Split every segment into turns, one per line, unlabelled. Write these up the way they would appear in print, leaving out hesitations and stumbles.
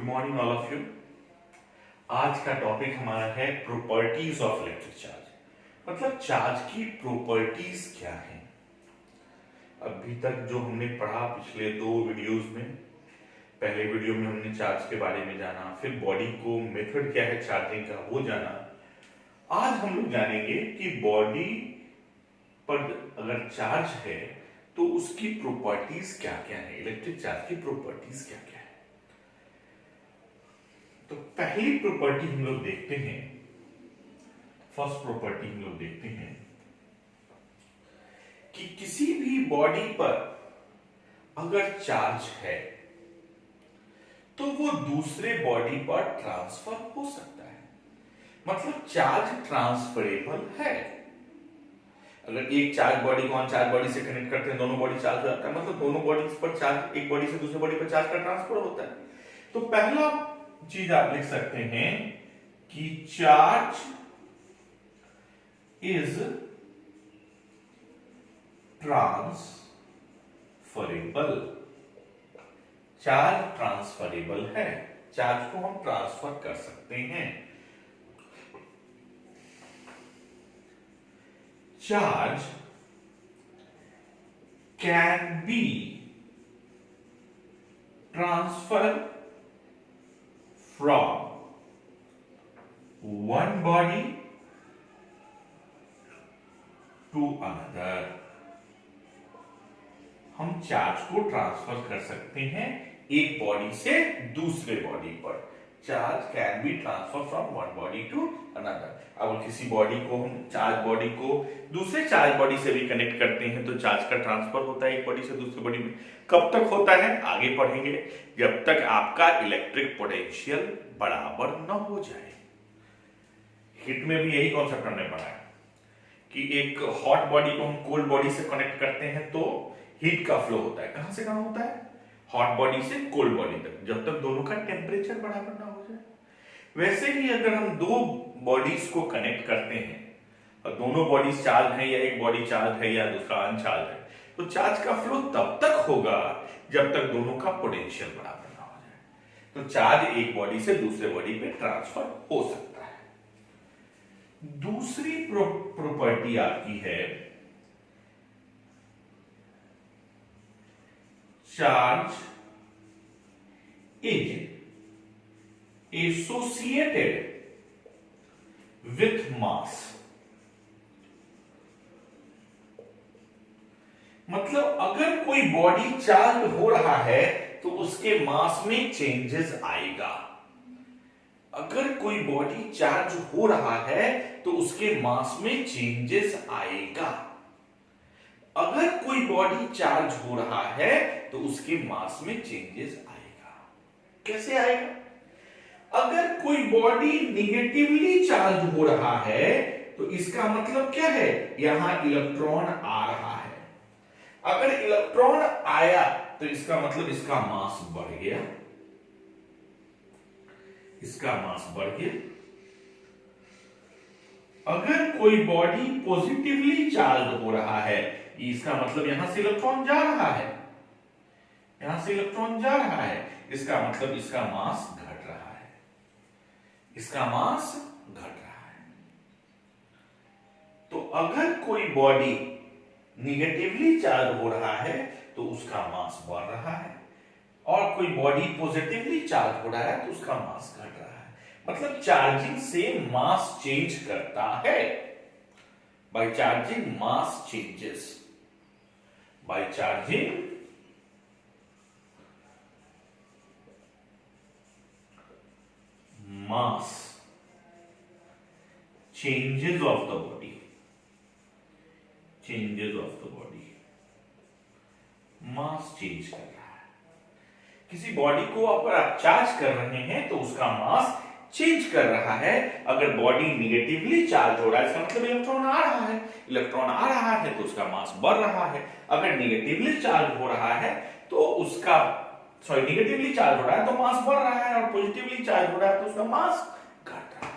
Morning all of you. आज का topic हमारा है प्रॉपर्टीज ऑफ इलेक्ट्रिक चार्ज। मतलब चार्ज की प्रॉपर्टीज क्या हैं। अभी तक जो हमने पढ़ा पिछले दो वीडियोस में, पहले वीडियो में हमने चार्ज के बारे में जाना, फिर बॉडी को मेथड क्या है चार्जिंग का वो जाना। आज हम लोग जानेंगे कि बॉडी पर अगर चार्ज है तो उसकी प्रॉपर्टीज क्या क्या है, इलेक्ट्रिक चार्ज की प्रॉपर्टीज क्या क्या है। तो पहली प्रॉपर्टी हम लोग देखते हैं, फर्स्ट प्रॉपर्टी हम लोग देखते हैं कि किसी भी बॉडी पर अगर चार्ज है तो वो दूसरे बॉडी पर ट्रांसफर हो सकता है। मतलब चार्ज ट्रांसफरेबल है। अगर एक चार्ज बॉडी को हम चार्ज बॉडी से कनेक्ट करते हैं, दोनों बॉडी चार्ज हो जाता है, मतलब दोनों बॉडी पर चार्ज, एक बॉडी से दूसरे बॉडी पर चार्ज का ट्रांसफर होता है। तो पहला चीज आप लिख सकते हैं कि charge is transferable. Charge transferable है, चार्ज को हम ट्रांसफर कर सकते हैं। Charge can be transfer from one body to another। हम चार्ज को ट्रांसफर कर सकते हैं एक बॉडी से दूसरे बॉडी पर। Charge can be transfer from one body to another. अब किसी बॉडी को हम चार्ज बॉडी को दूसरे चार्ज बॉडी से भी कनेक्ट करते हैं तो चार्ज का ट्रांसफर होता है एक बॉडी से दूसरी बॉडी में। कब तक होता है आगे पढ़ेंगे, जब तक आपका इलेक्ट्रिक पोटेंशियल बराबर न हो जाए। हिट में भी यही कॉन्सेप्ट हमने पढ़ा है कि एक हॉट बॉडी को हम कोल्ड बॉडी से कनेक्ट करते हैं तो हीट का फ्लो होता है। कहां से कहां होता है? हॉट बॉडी से कोल्ड बॉडी तक, जब तक दोनों का टेम्परेचर बराबर ना हो जाए। वैसे ही अगर हम दो बॉडीज को कनेक्ट करते हैं और दोनों बॉडीज चार्ज है या एक बॉडी चार्ज है या दूसरा अनचार्ज है, तो चार्ज का फ्लो तब तक होगा जब तक दोनों का पोटेंशियल बराबर ना हो जाए। तो चार्ज एक बॉडी से दूसरे बॉडी पे ट्रांसफर हो सकता है। दूसरी प्रॉपर्टी आपकी है charge is associated with mass. मतलब अगर कोई बॉडी चार्ज हो रहा है तो उसके मास में चेंजेस आएगा। अगर कोई बॉडी चार्ज हो रहा है तो उसके मास में चेंजेस आएगा। अगर कोई बॉडी चार्ज हो रहा है तो उसके मास में चेंजेस आएगा। कैसे आएगा? अगर कोई बॉडी निगेटिवली चार्ज हो रहा है तो इसका मतलब क्या है? यहां इलेक्ट्रॉन आ रहा है। अगर इलेक्ट्रॉन आया तो इसका मतलब इसका मास बढ़ गया, इसका मास बढ़ गया। अगर कोई बॉडी पॉजिटिवली चार्ज हो रहा है, इसका मतलब यहां से इलेक्ट्रॉन जा रहा है, यहां से इलेक्ट्रॉन जा रहा है, इसका मतलब इसका मास घट रहा है, इसका मास घट रहा है। तो अगर कोई बॉडी निगेटिवली चार्ज हो रहा है तो उसका मास बढ़ रहा है, और कोई बॉडी पॉजिटिवली चार्ज हो रहा है तो उसका मास घट रहा है। मतलब चार्जिंग से मास चेंज करता है। By charging mass changes, by charging mass changes of the body, changes of the body, mass change कर रहा है। किसी बॉडी को अगर आप चार्ज कर रहे हैं तो उसका मास चेंज कर रहा है। अगर बॉडी निगेटिवली चार्ज हो रहा है इसका मतलब इलेक्ट्रॉन आ रहा है, इलेक्ट्रॉन आ रहा है तो उसका मास बढ़ रहा है। अगर निगेटिवली चार्ज हो रहा है तो उसका निगेटिवली चार्ज हो रहा है तो मास बढ़ रहा है, और पॉजिटिवली चार्ज हो रहा है तो उसका मास घट रहा है।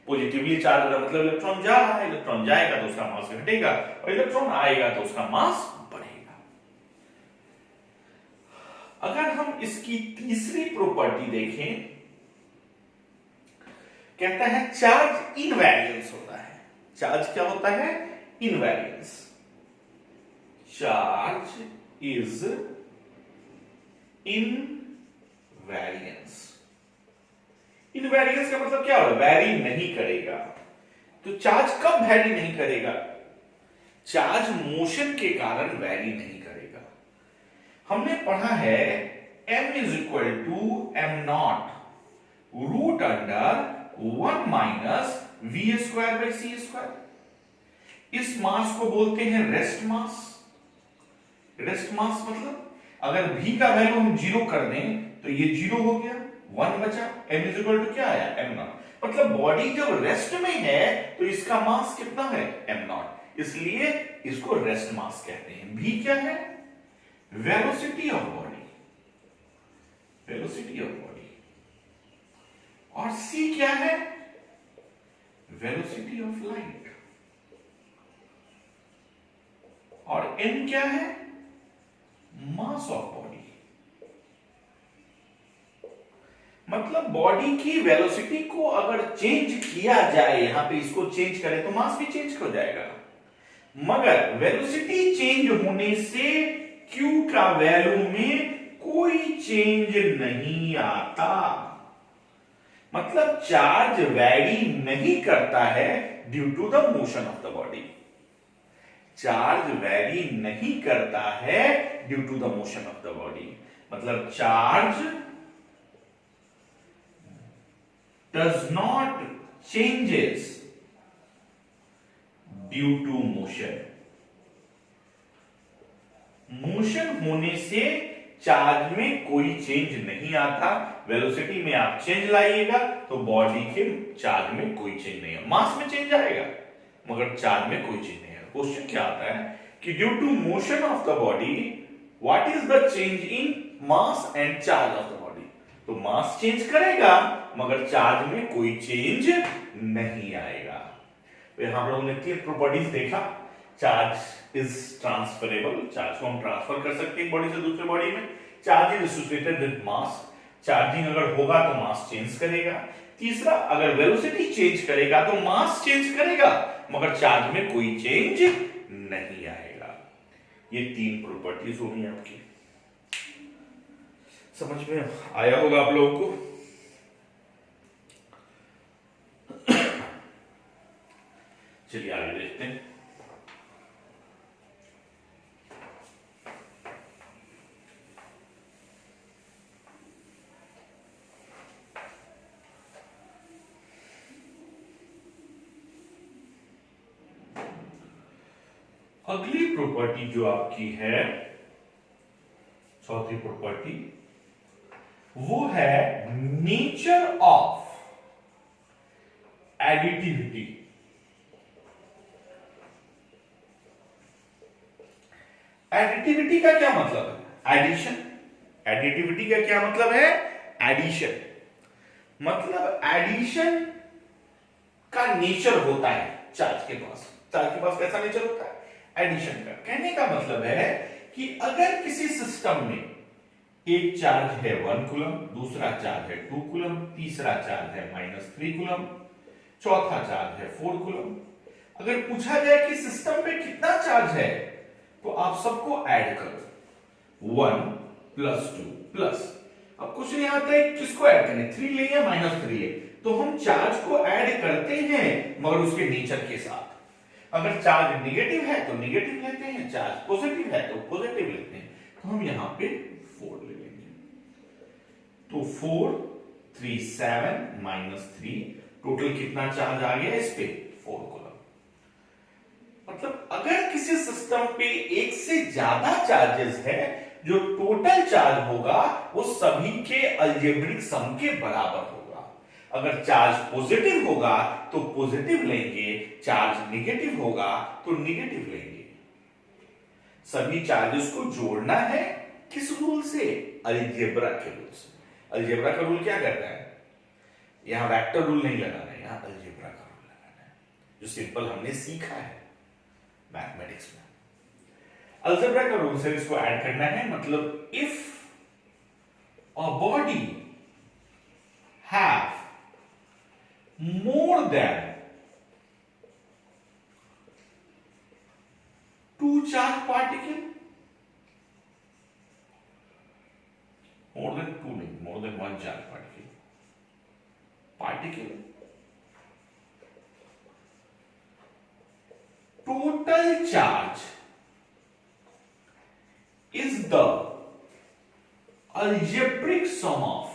पॉजिटिवली चार्ज हो रहा है मतलब इलेक्ट्रॉन जा रहा है, इलेक्ट्रॉन जाएगा तो उसका मास घटेगा, और इलेक्ट्रॉन आएगा तो उसका मास बढ़ेगा। अगर हम इसकी तीसरी प्रॉपर्टी देखें, कहता है चार्ज इनवेरियंस होता है। चार्ज क्या होता है? Invariance. Charge is invariance. Invariance का मतलब क्या होगा? वैरी नहीं करेगा। तो चार्ज कब वैरी नहीं करेगा? चार्ज मोशन के कारण वैरी नहीं करेगा। हमने पढ़ा है m is equal to M naught root under 1 minus V square by C square. इस मास को बोलते हैं रेस्ट मास। रेस्ट मास मतलब अगर v का वैल्यू हम 0 कर दें तो ये 0 हो गया, 1 बचा, m इज इक्वल टू क्या आया? m not. मतलब बॉडी जब रेस्ट में है तो इसका मास कितना है? m not. इसलिए इसको रेस्ट मास कहते हैं। v क्या है? Velocity of body. Velocity of body. और c क्या है? Velocity of light. और n क्या है? Mass of body. मतलब बॉडी की वेलोसिटी को अगर चेंज किया जाए, यहां पे इसको चेंज करें तो मास भी चेंज हो जाएगा। मगर वेलोसिटी चेंज होने से q का वैल्यू में कोई चेंज नहीं आता। मतलब चार्ज वैरी नहीं करता है due to the motion of the body. Charge vary नहीं करता है due to the motion of the body. मतलब charge does not changes due to motion. Motion होने से चार्ज में कोई चेंज नहीं आता। वेलोसिटी में आप चेंज लाइएगा तो बॉडी के चार्ज में कोई चेंज नहीं है। मास में चेंज आएगा मगर चार्ज में कोई चेंज नहीं है। क्वेश्चन क्या आता है कि due to motion of the body what is the change in mass and charge of the body. तो मास चेंज करेगा मगर चार्ज में कोई चेंज नहीं आएगा। तो यहां हम लोगों ने 3 प्रॉपर्टीज देखा। Charge is transferable. चार्ज को हम ट्रांसफर कर सकते हैं बॉडी से दूसरे बॉडी में। Charge is associated with mass. Charging अगर होगा तो मास चेंज करेगा। तीसरा, अगर वेलोसिटी चेंज करेगा तो मास चेंज करेगा मगर चार्ज में कोई चेंज नहीं आएगा। ये 3 प्रॉपर्टीज होंगी आपकी। समझ में आया होगा आप लोगों को। चलिए आगे देखते हैं। अगली प्रॉपर्टी जो आपकी है, चौथी प्रॉपर्टी, वो है नेचर ऑफ एडिटिविटी। एडिटिविटी का क्या मतलब है? एडिशन। एडिटिविटी का क्या मतलब है? एडिशन। मतलब एडिशन का नेचर होता है चार्ज के पास। चार्ज के पास कैसा नेचर होता है? एडिशन का। कहने का मतलब है कि अगर किसी सिस्टम में एक चार्ज है 1 कूलम, दूसरा चार्ज है 2 कूलम, तीसरा चार्ज है -3 कूलम, चौथा चार्ज है 4 कूलम। अगर पूछा जाए कि सिस्टम पे कितना चार्ज है तो आप सबको ऐड करो। 1 + 2 प्लस, अब कुछ नहीं आता है किसको ऐड करें, 3 ले या -3 ले, तो हम चार्ज को ऐड करते हैं मगर उसके नेचर के साथ। अगर चार्ज नेगेटिव है तो नेगेटिव लेते हैं, चार्ज पॉजिटिव है तो पॉजिटिव लेते हैं। तो हम यहां पे 4 ले लेंगे। तो 4 3 7 -3 टोटल कितना चार्ज आ गया इस पे? 4 कूलम। मतलब अगर किसी सिस्टम पे एक से ज्यादा चार्जेस है, जो टोटल चार्ज होगा वो सभी के अलजेब्रिक सम के बराबर होगा। अगर चार्ज पॉजिटिव होगा तो पॉजिटिव लेंगे, चार्ज नेगेटिव होगा तो नेगेटिव लेंगे। सभी चार्जेस को जोड़ना है किस रूल से? अलजेब्रा के रूल से। अलजेब्रा का रूल क्या कहता है? यहां वेक्टर रूल नहीं लगाना है, यहां अलजेब्रा का रूल लगाना है, जो सिंपल हमने सीखा है मैथमेटिक्स में। अलजेब्रा का रूल से इसको ऐड करना है। मतलब if a body have more than two charged particle, more than two नहीं, more than one charged particle, total charge is the algebraic sum of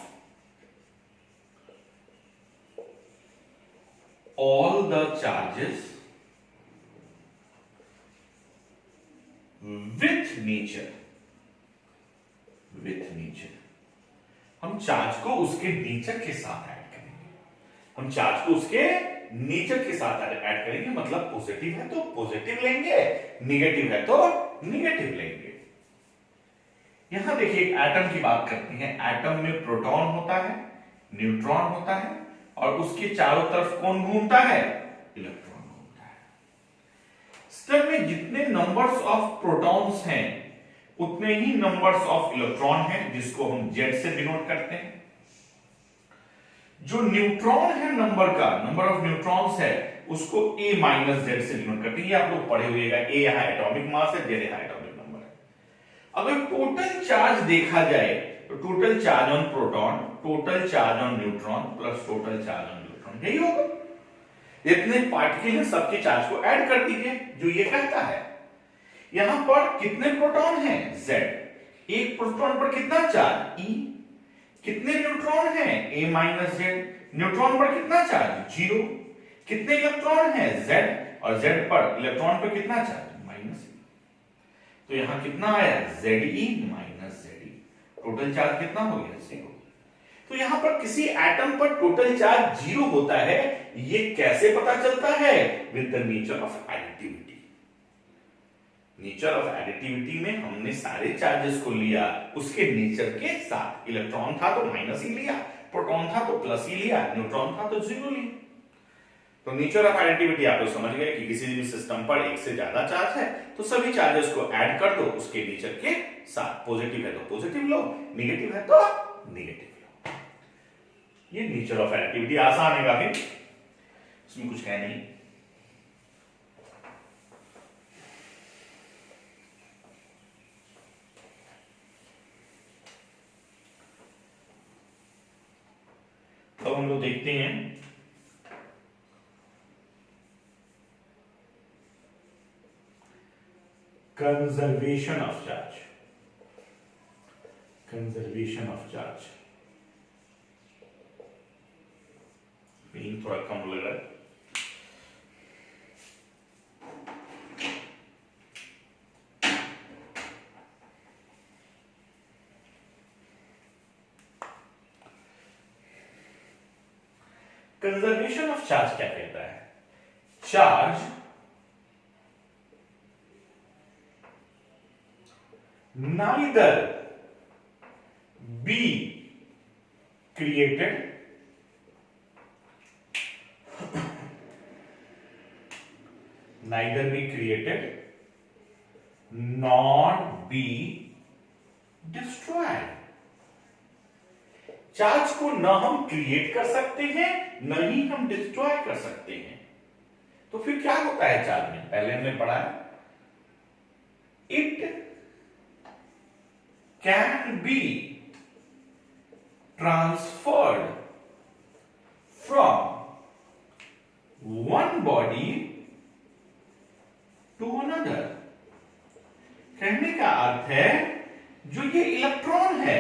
all the charges with nature. हम charge को उसके nature के साथ add करेंगे, add करेंगे, मतलब positive है तो पॉजिटिव लेंगे, निगेटिव है तो निगेटिव लेंगे। यहां देखिए एक एटम की बात करते हैं। एटम में प्रोटॉन होता है, न्यूट्रॉन होता है, और उसके चारों तरफ कौन घूमता है? इलेक्ट्रॉन घूमता है। सिस्टम में जितने नंबर्स ऑफ प्रोटॉन्स हैं उतने ही नंबर्स ऑफ इलेक्ट्रॉन हैं, जिसको हम जेड से डिनोट करते हैं। जो न्यूट्रॉन है नंबर ऑफ न्यूट्रॉन्स है, उसको ए माइनस जेड से डिनोट करते हैं। ये आप लोग पढ़े हुएगा, ए यहां एटॉमिक मास है, जेड यहां एटॉमिक नंबर है। अगर टोटल चार्ज देखा जाए तो total charge on proton, total charge on neutron plus total charge on electron, यही होगा। जितने पार्टिकल हैं सबके चार्ज को ऐड कर दीजिए, जो ये कहता है। यहां पर कितने प्रोटॉन हैं? Z। एक प्रोटॉन पर कितना चार्ज? E। कितने न्यूट्रॉन हैं? A minus Z. न्यूट्रॉन पर कितना चार्ज? 0। कितने इलेक्ट्रॉन हैं? Z। और Z पर इलेक्ट्रॉन पर कितना चार्ज? Minus E। तो यहां कितना आया? Ze minus Ze। Total charge कितना हो गया? 0। तो यहां पर किसी एटम पर टोटल चार्ज 0 होता है, ये कैसे पता चलता है? With the nature of additivity. Nature of additivity में हमने सारे चार्जेस को लिया उसके नेचर के साथ। इलेक्ट्रॉन था तो माइनस ही लिया, प्रोटॉन था तो प्लस ही लिया, न्यूट्रॉन था तो 0 लिया। तो नेचर ऑफ एडिटिविटी आप लोग समझ गए कि किसी भी सिस्टम पर एक से ज्यादा चार्ज है तो सभी चार्जेस को ऐड कर दो उसके नेचर के साथ। पॉजिटिव है तो पॉजिटिव लो, नेगेटिव है तो नेगेटिव लो। ये नेचर ऑफ एडिटिविटी आसान है काफी, इसमें कुछ कह नहीं। अब हम लोग देखते हैं कंजर्वेशन ऑफ चार्ज। मीनिंग थोड़ा कम लग रहा है। कंजर्वेशन ऑफ चार्ज क्या कहता है? Charge neither be created nor be destroyed। Charge को न हम क्रिएट कर सकते हैं न ही हम डिस्ट्रॉय कर सकते हैं। तो फिर क्या होता है चार्ज में? पहले हमने पढ़ा है, it can be transferred from one body to another. कहने का अर्थ है जो ये इलेक्ट्रॉन है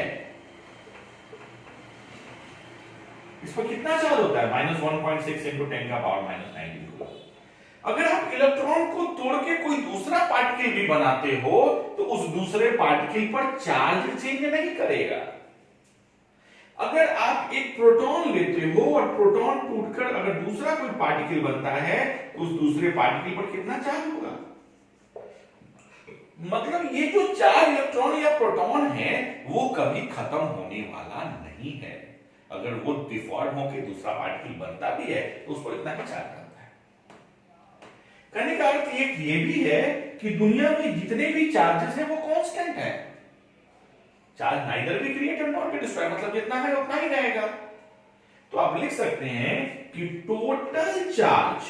इस पर कितना चार्ज होता है? -1.6 इंटू 10 का पावर -19 कूलम। अगर आप इलेक्ट्रॉन को तोड़ के कोई दूसरा पार्टिकल भी बनाते हो तो उस दूसरे पार्टिकल पर चार्ज चेंज नहीं करेगा। अगर आप एक प्रोटॉन लेते हो और प्रोटॉन टूटकर अगर दूसरा कोई पार्टिकल बनता है तो उस दूसरे पार्टिकल पर कितना चार्ज होगा? मतलब ये जो 4 इलेक्ट्रॉन या प्रोटॉन है वो कभी खत्म होने वाला नहीं है। अगर वो डिफॉर्म होकर दूसरा पार्टिकल बनता भी है तो उस पर इतना ही चार्ज रहता है। कहने का अर्थ ये भी है कि दुनिया में जितने भी चार्जेस हैं वो कांस्टेंट है। Charge neither be created not be destroyed, मतलब जितना है उतना ही रहेगा। तो आप लिख सकते हैं कि total charge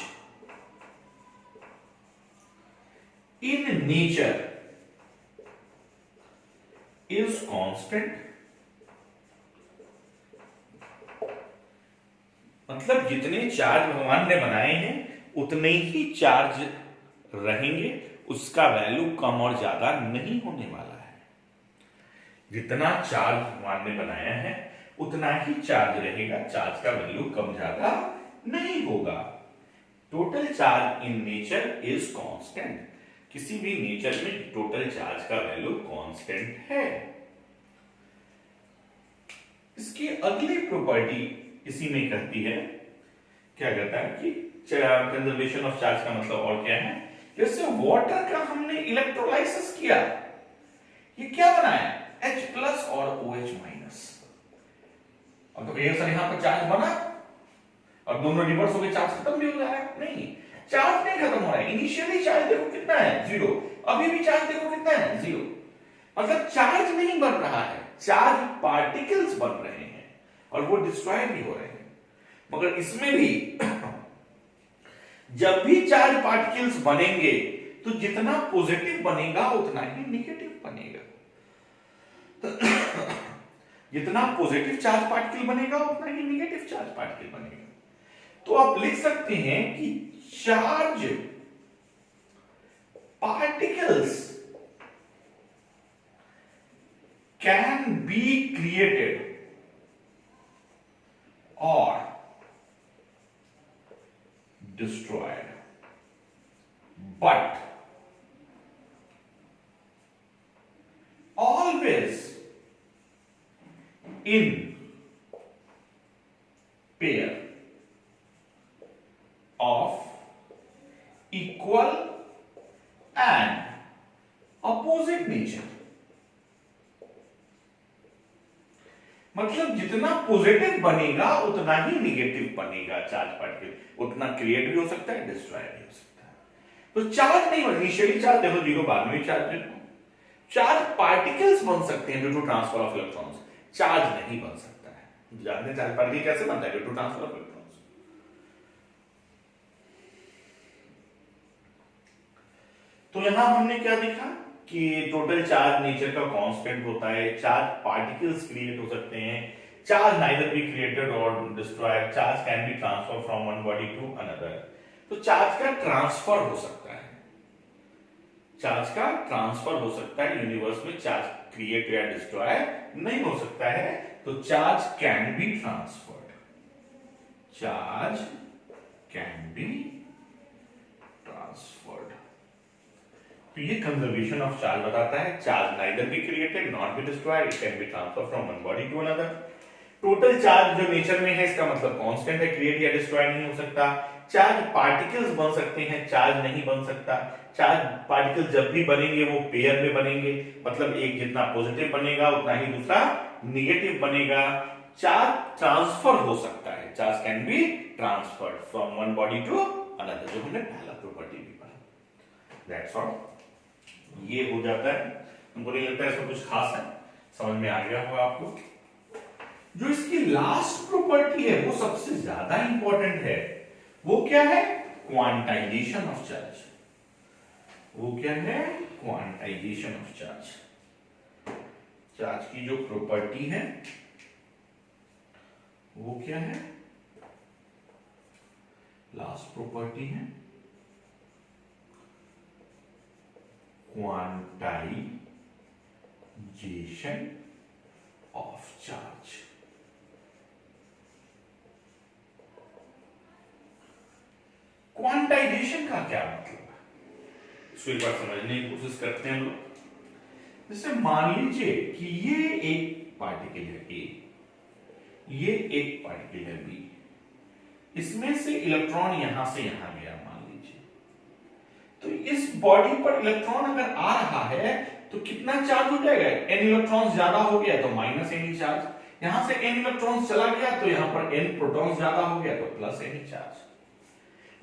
in nature is constant, मतलब जितने चार्ज भगवान ने बनाए हैं उतने ही चार्ज रहेंगे, उसका वैल्यू कम और ज्यादा नहीं होने वाला है। जितना चार्ज भगवान ने बनाया है उतना ही चार्ज रहेगा, चार्ज का वैल्यू कम ज्यादा नहीं होगा। Total charge in nature is constant, किसी भी नेचर में टोटल चार्ज का वैल्यू कांस्टेंट है। इसकी अगली प्रॉपर्टी इसी में कहती है, क्या कहता है कि कंजर्वेशन ऑफ चार्ज का मतलब और क्या है, जैसे वाटर का हमने इलेक्ट्रोलाइसिस किया, ये क्या बनाया H प्लस और OH माइनस। अब तो कहिए सर यहां पर चार्ज बना और दोनों रिवर्स हो गए, चार्ज खत्म भी हो जा रहा है, नहीं चार्ज नहीं खत्म हो रहा है। इनिशियली चार्ज देखो कितना है 0, अभी भी चार्ज देखो कितना है 0, मतलब चार्ज नहीं बन रहा है, चार्ज पार्टिकल्स बन रहे हैं और वो डिस्ट्रॉय भी हो रहे हैं। मगर इसमें भी जब भी चार्ज पार्टिकल्स बनेंगे तो जितना पॉजिटिव बनेगा उतना ही नेगेटिव बनेगा। जितना पॉजिटिव चार्ज पार्टिकल बनेगा उतना ही नेगेटिव चार्ज पार्टिकल बनेगा। तो आप लिख सकते हैं कि charge particles can be created or destroyed, but always in pair of equal and opposite nature। मतलब जितना पॉजिटिव बनेगा उतना ही नेगेटिव बनेगा चार्ज पार्टिकल, उतना क्रिएट भी हो सकता है, डिस्ट्रॉय भी हो सकता है। तो चार्ज नहीं बन, इनिशियली चार्ज देखो 0, बाद में चार्ज देखो, चार्ज पार्टिकल्स बन सकते हैं due to transfer of electrons, charge नहीं बन सकता है। जानते हैं चार्ज पार्टिकल कैसे बनता है, due to transfer of electrons. तो यहां हमने क्या देखा कि टोटल चार्ज नेचर का कांस्टेंट होता है, चार्ज पार्टिकल्स क्रिएट हो सकते हैं, चार्ज नाइदर बी क्रिएटेड और destroyed, charge can be transfer from one body to another. तो चार्ज का ट्रांसफर हो सकता है, चार्ज का ट्रांसफर हो सकता है, यूनिवर्स में चार्ज क्रिएट या डिस्ट्रॉय नहीं हो सकता है। तो charge can be transferred, charge can be transferred. तो ये कंजर्वेशन ऑफ चार्ज बताता है, charge neither be created not be destroyed, it can be transfer from one body to another. Total charge जो नेचर में है इसका मतलब कांस्टेंट है, क्रिएट या डिस्ट्रॉय नहीं हो सकता। चार्ज पार्टिकल्स बन सकते हैं, चार्ज नहीं बन सकता। चार्ज पार्टिकल जब भी बनेंगे वो पेयर में बनेंगे, मतलब एक जितना पॉजिटिव बनेगा उतना ही दूसरा नेगेटिव बनेगा। चार्ज ट्रांसफर हो सकता है, charge can be transferred from one body to another, जो हमने पहला प्रॉपर्टी भी पढ़ा। दैट्स ऑल, ये हो जाता है। हमको नहीं लगता है इसमें कुछ खास है, समझ में आ गया होगा आपको। जो इसकी लास्ट प्रॉपर्टी है वो सबसे ज्यादा इंपॉर्टेंट है, वो क्या है, क्वांटाइजेशन ऑफ चार्ज। वो क्या है, क्वांटाइजेशन ऑफ चार्ज। चार्ज की जो प्रॉपर्टी है वो क्या है, लास्ट प्रॉपर्टी है क्वांटाइजेशन ऑफ चार्ज। क्वांटाइजेशन का क्या मतलब है, इसको एक बार समझने की कोशिश करते हैं हम लोग। जैसे मान लीजिए कि ये एक पार्टिकल है ए, ये एक पार्टिकल है बी, इसमें से इलेक्ट्रॉन यहां से यहां गया मान लीजिए, तो इस बॉडी पर इलेक्ट्रॉन अगर आ रहा है तो कितना चार्ज हो जाएगा, n इलेक्ट्रॉन्स ज्यादा हो गया तो माइनस n चार्ज, यहां से n इलेक्ट्रॉन्स चला गया तो यहां पर n प्रोटॉन्स ज्यादा हो गया तो प्लस n चार्ज।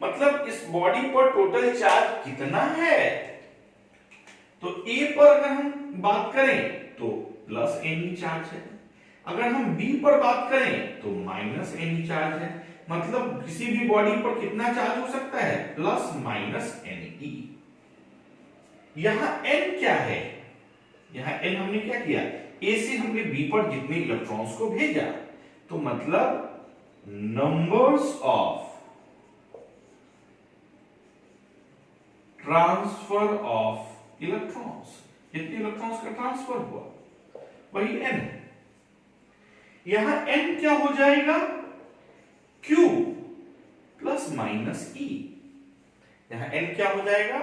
मतलब इस बॉडी पर टोटल चार्ज कितना है, तो A पर अगर हम बात करें तो प्लस एनी चार्ज है। अगर हम बी पर बात करें तो माइनस एनी चार्ज है। मतलब किसी भी बॉडी पर कितना चार्ज हो सकता है, प्लस माइनस एनी। यहां एन क्या है, यहां एन हमने क्या किया, ए से हमने बी पर जितने इलेक्ट्रॉन्स को भेजा, तो मतलब numbers of transfer of electrons, जितने इलेक्ट्रॉन्स का ट्रांसफर हुआ वही एन है। यहां एन क्या हो जाएगा, क्यू प्लस माइनस ई। यहां एन क्या हो जाएगा,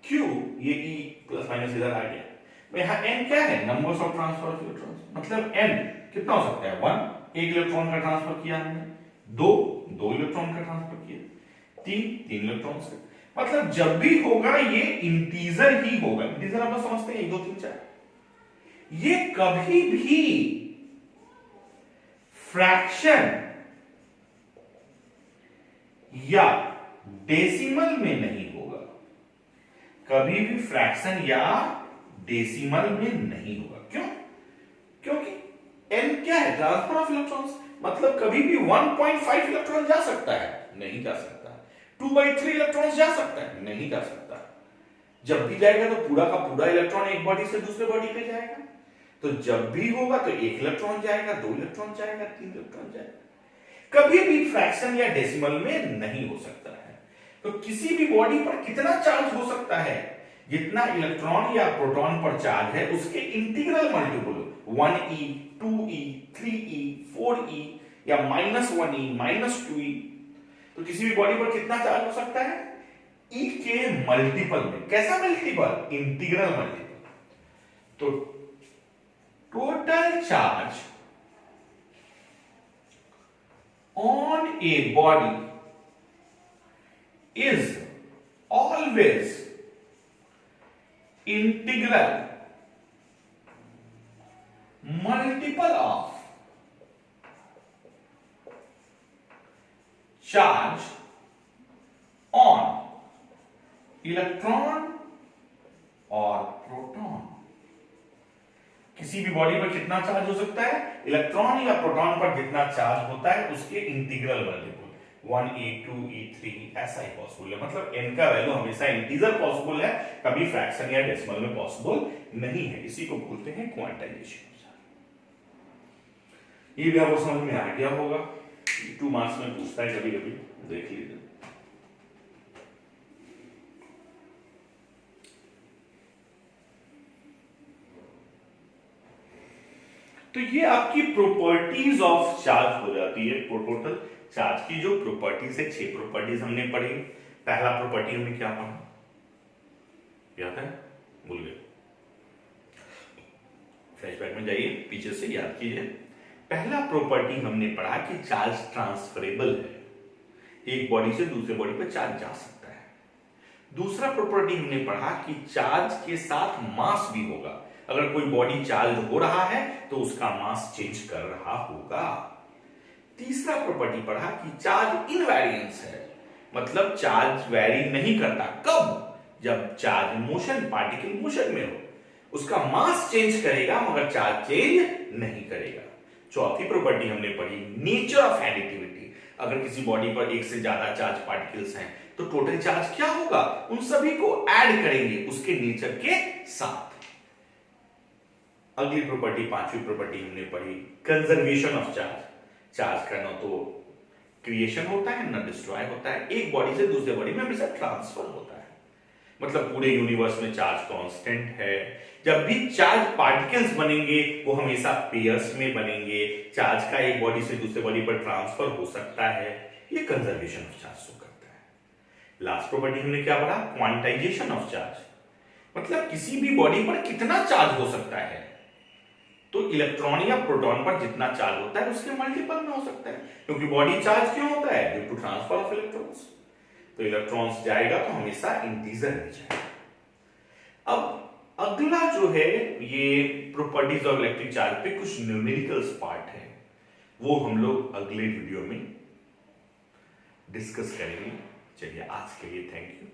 क्यू, ये ई प्लस माइनस इधर आ गया। यहां एन क्या है, numbers of transfer of electrons. मतलब एन कितना हो सकता है, 1 एक इलेक्ट्रॉन का ट्रांसफर किया हमने, 2 इलेक्ट्रॉन का ट्रांसफर किया, 3 इलेक्ट्रॉन से। मतलब जब भी होगा ये इंटीजर ही होगा। इंटीजर आप समझते हैं 1 2 3 4। ये कभी भी फ्रैक्शन या डेसिमल में नहीं होगा, कभी भी फ्रैक्शन या डेसिमल में नहीं होगा। क्यों, क्योंकि n क्या है, ट्रांसफर ऑफ इलेक्ट्रॉन्स। मतलब कभी भी 1.5 इलेक्ट्रॉन जा सकता है, नहीं जा सकता। 2/3 इलेक्ट्रॉन्स जा सकता है, नहीं जा सकता। जब भी जाएगा तो पूरा का पूरा इलेक्ट्रॉन एक बॉडी से दूसरे बॉडी पे जाएगा। तो जब भी होगा तो 1 इलेक्ट्रॉन जाएगा, 2 इलेक्ट्रॉन जाएगा, 3 इलेक्ट्रॉन जाएगा। कभी भी फ्रैक्शन या डेसिमल में नहीं हो सकता है। तो किसी भी बॉडी पर कितना चार्ज हो सकता है, जितना इलेक्ट्रॉन या प्रोटॉन पर चार्ज है उसके integral multiple, 1e 2e 3e 4e या -1e -2e। तो किसी भी बॉडी पर कितना चार्ज हो सकता है, e के मल्टीपल में। कैसा मल्टीपल, इंटीग्रल मल्टीपल। तो total charge on a body is always integral multiple of charge on electron और प्रोटॉन। किसी भी बॉडी पर कितना चार्ज हो सकता है, इलेक्ट्रॉन या प्रोटॉन पर जितना चार्ज होता है उसके integral multiple, 1e 2e 3e ऐसा ही पॉसिबल है। मतलब n का वैल्यू हमेशा इंटीजर पॉसिबल है, कभी फ्रैक्शन या डेसिमल में पॉसिबल नहीं है। इसी को बोलते हैं क्वांटाइजेशन। ये भी आपको समझ में आ गया होगा, 2 मार्क्स में पूछता है कभी कभी, देख लीजिए। तो ये आपकी प्रॉपर्टीज ऑफ चार्ज हो जाती है। टोटल चार्ज की जो प्रॉपर्टीज है, 6 प्रॉपर्टीज हमने पढ़ी। पहला प्रॉपर्टी हमने क्या पढ़ा, याद है, भूल गए, फ्लैशबैक में जाइए, पीछे से याद कीजिए। पहला प्रॉपर्टी हमने पढ़ा कि चार्ज ट्रांसफरेबल है, एक बॉडी से दूसरे बॉडी पर चार्ज जा सकता है। दूसरा प्रॉपर्टी हमने पढ़ा कि चार्ज के साथ मास भी होगा। अगर कोई बॉडी चार्ज हो रहा है तो उसका मास चेंज कर रहा होगा। तीसरा प्रॉपर्टी पढ़ा कि चार्ज इनवेरिएंस है, मतलब चार्ज वेरी नहीं करता। कब, जब चार्ज मोशन, पार्टिकल मोशन में हो, उसका मास चेंज करेगा मगर चार्ज चेंज नहीं करेगा। चौथी प्रॉपर्टी हमने पढ़ी नेचर ऑफ एडिटिविटी। अगर किसी बॉडी पर एक से ज्यादा चार्ज पार्टिकल्स हैं तो टोटल चार्ज क्या होगा, उन सभी को ऐड करेंगे उसके नेचर के साथ। अगली प्रॉपर्टी, पांचवी प्रॉपर्टी हमने पढ़ी कंजर्वेशन ऑफ चार्ज। चार्ज का ना तो क्रिएशन होता है ना डिस्ट्रॉय होता है, एक बॉडी से दूसरे बॉडी में हमेशा ट्रांसफर होता है। मतलब पूरे यूनिवर्स में चार्ज कांस्टेंट है। जब भी चार्ज पार्टिकल्स बनेंगे वो हमेशा पेयर्स में बनेंगे। चार्ज का एक बॉडी से दूसरे बॉडी पर ट्रांसफर हो सकता है, ये कंजर्वेशन ऑफ चार्ज शो करता है। लास्ट प्रॉपर्टी हमने क्या पढ़ा, क्वांटाइजेशन ऑफ चार्ज। मतलब किसी भी बॉडी पर कितना चार्ज हो सकता है, तो इलेक्ट्रॉन या प्रोटॉन पर जितना चार्ज होता है उसके मल्टीपल में हो सकता है। क्योंकि बॉडी चार्ज क्यों होता है, due to transfer of electrons. तो इलेक्ट्रॉन्स जाएगा तो हमेशा इंटीजर में जाएगा। अब अगला जो है ये प्रॉपर्टीज ऑफ इलेक्ट्रिक चार्ज पे कुछ न्यूमेरिकल्स पार्ट है, वो हम लोग अगले वीडियो में डिस्कस करेंगे। चलिए आज के लिए थैंक यू।